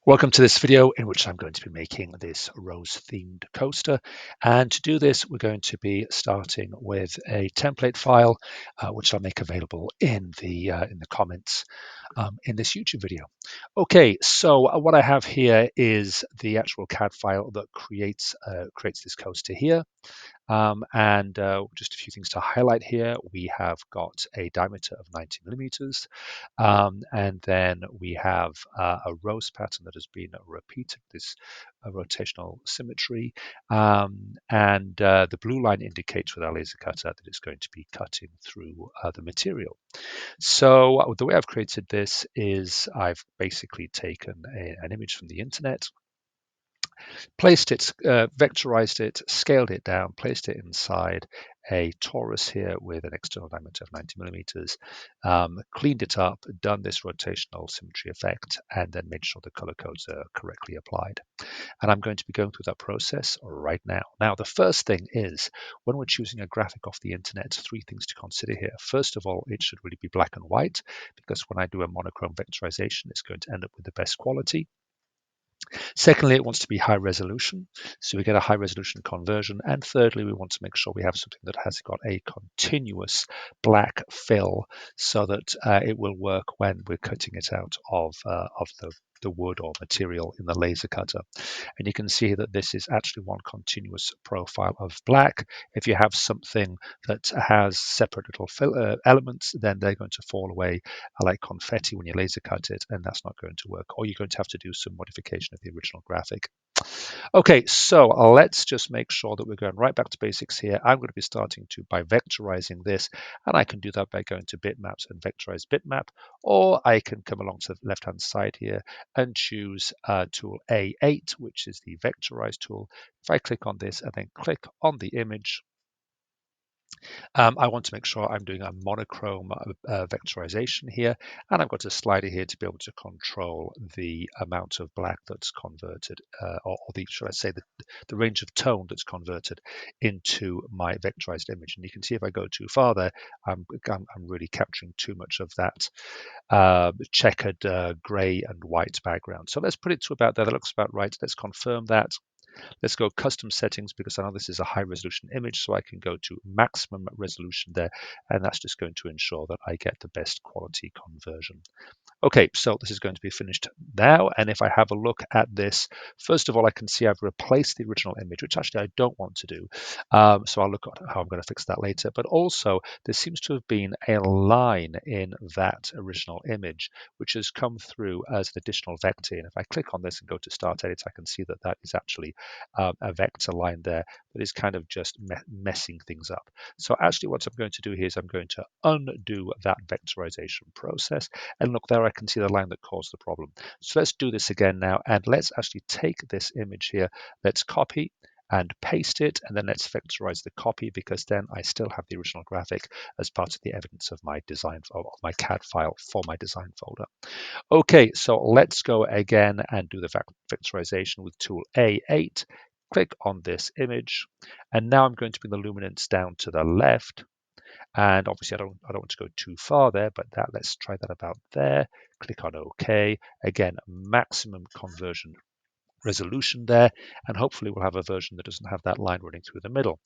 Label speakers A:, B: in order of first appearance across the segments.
A: Welcome to this video in which I'm going to be making this rose themed coaster, and to do this we're going to be starting with a template file which I'll make available in the comments in this YouTube video. Okay, so what I have here is the actual CAD file that creates this coaster here. And just a few things to highlight here. We have got a diameter of 90 millimeters, and then we have a rose pattern that has been repeated, this rotational symmetry, and the blue line indicates with our laser cutter that it's going to be cutting through the material. So the way I've created this is I've basically taken an image from the internet, placed it, vectorized it, scaled it down, placed it inside a torus here with an external diameter of 90 millimeters, cleaned it up, done this rotational symmetry effect, and then made sure the color codes are correctly applied. And I'm going to be going through that process right now. Now, the first thing is when we're choosing a graphic off the internet, three things to consider here. First of all, it should really be black and white, because when I do a monochrome vectorization, it's going to end up with the best quality. Secondly, it wants to be high resolution, so we get a high resolution conversion. And thirdly, we want to make sure we have something that has got a continuous black fill so that it will work when we're cutting it out of the wood or material in the laser cutter. And you can see that this is actually one continuous profile of black. If you have something that has separate little elements, then they're going to fall away like confetti when you laser cut it, and that's not going to work. Or you're going to have to do some modification of the original graphic. Okay, so let's just make sure that we're going right back to basics here. I'm going to be starting by vectorizing this, and I can do that by going to bitmaps and vectorize bitmap, or I can come along to the left-hand side here and choose tool A8, which is the vectorize tool. If I click on this and then click on the image, I want to make sure I'm doing a monochrome vectorization here, and I've got a slider here to be able to control the amount of black that's converted, or should I say, the range of tone that's converted into my vectorized image. And you can see if I go too far there, I'm really capturing too much of that checkered gray and white background. So let's put it to about there. That looks about right. Let's confirm that. Let's go custom settings, because I know this is a high resolution image, so I can go to maximum resolution there, and that's just going to ensure that I get the best quality conversion. Okay, so this is going to be finished now, and if I have a look at this, first of all, I can see I've replaced the original image, which actually I don't want to do. So I'll look at how I'm going to fix that later. But also, there seems to have been a line in that original image, which has come through as an additional vector. And if I click on this and go to Start Edit, I can see that that is actually a vector line there that is kind of just messing things up. So actually what I'm going to do here is I'm going to undo that vectorization process. And look, there I can see the line that caused the problem. So let's do this again now, and let's actually take this image here. Let's copy and paste it, and then let's vectorize the copy, because then I still have the original graphic as part of the evidence of my design, of my CAD file for my design folder. Okay, so let's go again and do the vectorization with tool A8. Click on this image, and now I'm going to bring the luminance down to the left. And obviously I don't want to go too far there, but let's try that about there. Click on OK. Again, maximum conversion resolution there, and hopefully we'll have a version that doesn't have that line running through the middle.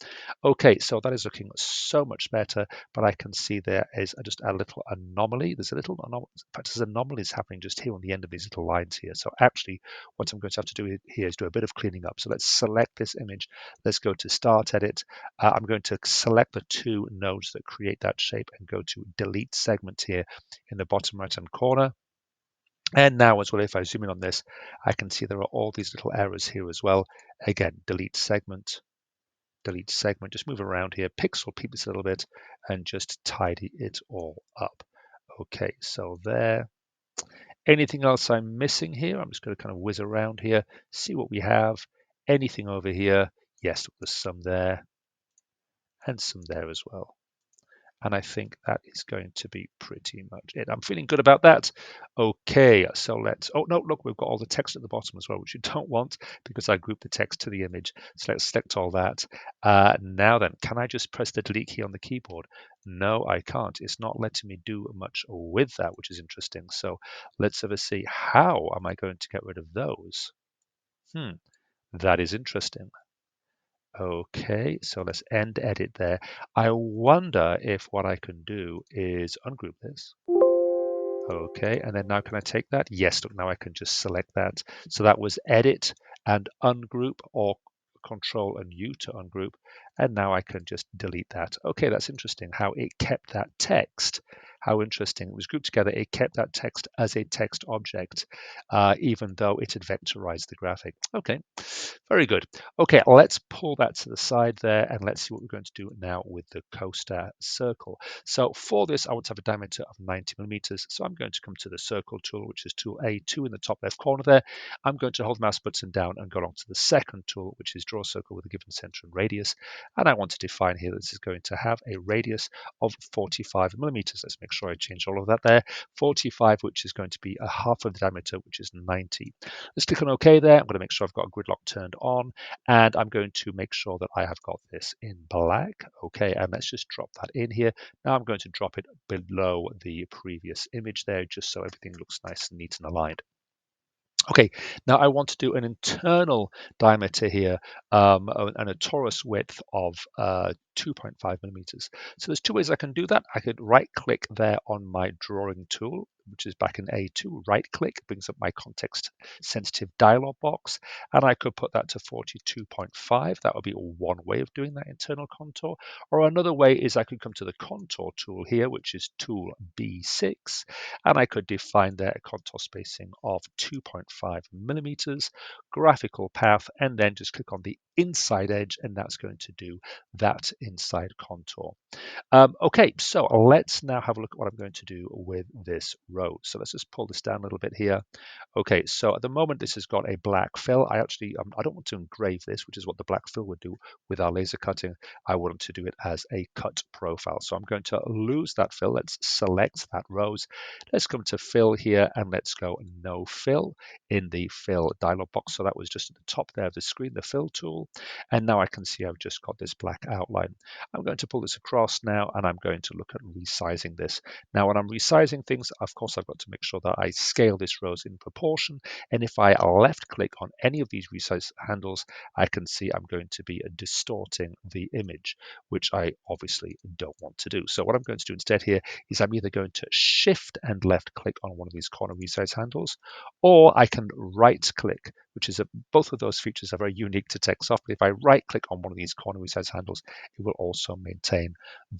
A: Okay, so that is looking so much better, but I can see there is just a little anomaly. There's a little anomaly, in fact, there's anomalies happening just here on the end of these little lines here. So actually what I'm going to have to do here is do a bit of cleaning up. So let's select this image. Let's go to Start Edit. I'm going to select the two nodes that create that shape and go to Delete Segment here in the bottom right hand corner. And now as well, if I zoom in on this, I can see there are all these little errors here as well. Again, delete segment, just move around here, pixel peep this a little bit, and just tidy it all up. Okay, so there. Anything else I'm missing here? I'm just going to kind of whiz around here, see what we have. Anything over here? Yes, there's some there, and some there as well. And I think that is going to be pretty much it. I'm feeling good about that. Okay, so oh no, look, we've got all the text at the bottom as well, which you don't want because I grouped the text to the image. So let's select all that. Now then, can I just press the delete key on the keyboard? No, I can't. It's not letting me do much with that, which is interesting. So let's have a see. How am I going to get rid of those? That is interesting. Okay, so let's end edit there. I wonder if what I can do is ungroup this. Okay, and then now can I take that? Yes, look, now I can just select that. So that was edit and ungroup, or control and U to ungroup. And now I can just delete that. Okay, that's interesting how it kept that text. How interesting. It was grouped together. It kept that text as a text object, even though it had vectorized the graphic. Okay, very good. Okay, let's pull that to the side there and let's see what we're going to do now with the coaster circle. So for this, I want to have a diameter of 90 millimeters. So I'm going to come to the circle tool, which is tool A2 in the top left corner there. I'm going to hold the mouse button down and go along to the second tool, which is draw a circle with a given center and radius. And I want to define here that this is going to have a radius of 45 millimeters. Let's make sure I change all of that there. 45, which is going to be a half of the diameter, which is 90. Let's click on OK there. I'm going to make sure I've got a gridlock turned on, and I'm going to make sure that I have got this in black. Okay, and let's just drop that in here. Now I'm going to drop it below the previous image there, just so everything looks nice and neat and aligned. Okay, now I want to do an internal diameter here and a torus width of 2.5 millimeters. So there's two ways I can do that. I could right click there on my drawing tool, which is back in A2, right click, brings up my context sensitive dialog box, and I could put that to 42.5. That would be one way of doing that internal contour. Or another way is I could come to the contour tool here, which is tool B6, and I could define there a contour spacing of 2.5 millimeters, graphical path, and then just click on the inside edge, and that's going to do that inside contour. Okay, so let's now have a look at what I'm going to do with this row. So let's just pull this down a little bit here. Okay, so at the moment this has got a black fill. I don't want to engrave this, which is what the black fill would do with our laser cutting. I want to do it as a cut profile. So I'm going to lose that fill. Let's select that rose. Let's come to fill here and let's go no fill in the fill dialog box. So that was just at the top there of the screen, the fill tool. And now I can see I've just got this black outline. I'm going to pull this across now and I'm going to look at resizing this. Now, when I'm resizing things, of course, I've got to make sure that I scale this rose in proportion. And if I left click on any of these resize handles, I can see I'm going to be distorting the image, which I obviously don't want to do. So what I'm going to do instead here is I'm either going to shift and left click on one of these corner resize handles, or I can right click, which is both of those features are very unique to Techsoft. But if I right click on one of these corner resize handles, it will also maintain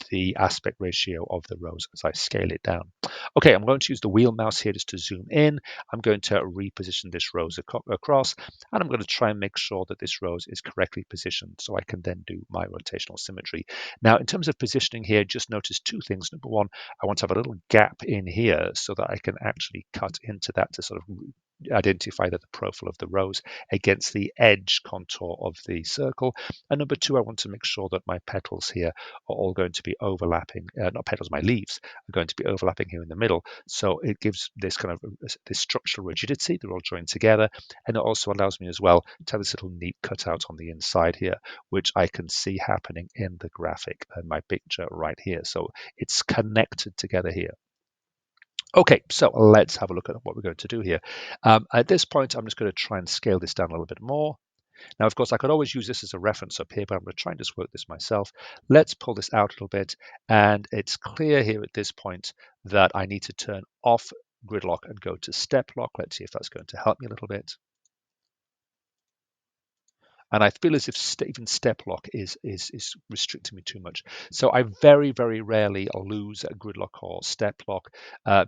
A: the aspect ratio of the rows as I scale it down. Okay, I'm going to use the wheel mouse here just to zoom in. I'm going to reposition this rose across, and I'm going to try and make sure that this rose is correctly positioned so I can then do my rotational symmetry. Now, in terms of positioning here, just notice two things. Number one, I want to have a little gap in here so that I can actually cut into that to sort of identify that the profile of the rose against the edge contour of the circle. And number two, I want to make sure that my petals here are all going to be overlapping, not petals, my leaves are going to be overlapping here in the middle. So it gives this kind of this structural rigidity. They're all joined together. And it also allows me as well to have this little neat cutout on the inside here, which I can see happening in the graphic and my picture right here. So it's connected together here. Okay, so let's have a look at what we're going to do here. At this point, I'm just going to try and scale this down a little bit more. Now, of course, I could always use this as a reference up here, but I'm going to try and just work this myself. Let's pull this out a little bit. And it's clear here at this point that I need to turn off gridlock and go to step lock. Let's see if that's going to help me a little bit. And I feel as if even step lock is restricting me too much. So I very, very rarely lose a gridlock or step lock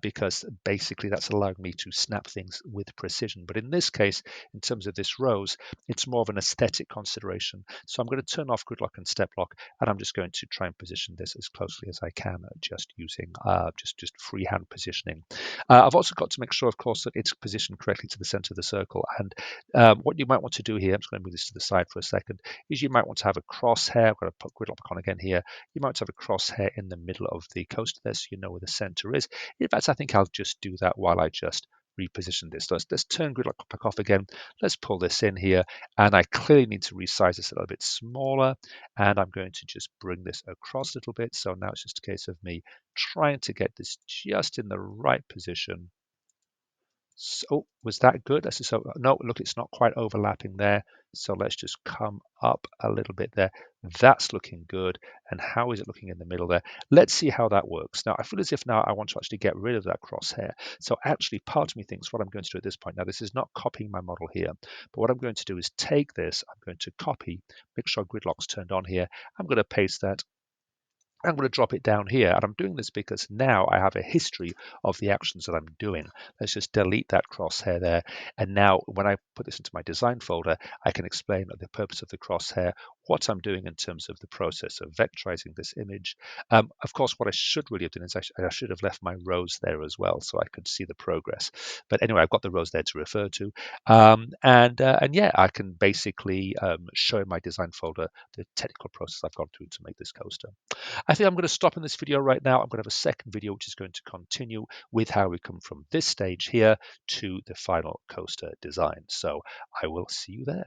A: because basically that's allowing me to snap things with precision. But in this case, in terms of this rose, it's more of an aesthetic consideration. So I'm going to turn off gridlock and step lock, and I'm just going to try and position this as closely as I can, just using just freehand positioning. I've also got to make sure, of course, that it's positioned correctly to the center of the circle. And what you might want to do here, I'm just going to move this to the side aside for a second, is you might want to have a crosshair. I've got to put gridlock on again here. You might have a crosshair in the middle of the coaster there so you know where the center is. In fact, I think I'll just do that while I just reposition this. Let's turn gridlock back off again. Let's pull this in here, and I clearly need to resize this a little bit smaller, and I'm going to just bring this across a little bit. So now it's just a case of me trying to get this just in the right position. So, oh, was that good? Let's just, no, look, it's not quite overlapping there. So let's just come up a little bit there. That's looking good. And how is it looking in the middle there? Let's see how that works. Now, I feel as if now I want to actually get rid of that crosshair. So actually, part of me thinks what I'm going to do at this point, now this is not copying my model here, but what I'm going to do is take this, I'm going to copy, make sure gridlock's turned on here. I'm going to paste that. I'm going to drop it down here, and I'm doing this because now I have a history of the actions that I'm doing. Let's just delete that crosshair there. And now when I put this into my design folder, I can explain the purpose of the crosshair, what I'm doing in terms of the process of vectorizing this image. Of course, what I should really have done is I should have left my rows there as well so I could see the progress. But anyway, I've got the rows there to refer to. And yeah, I can basically show in my design folder the technical process I've gone through to make this coaster. I think I'm going to stop in this video right now. I'm going to have a second video which is going to continue with how we come from this stage here to the final coaster design. So I will see you there.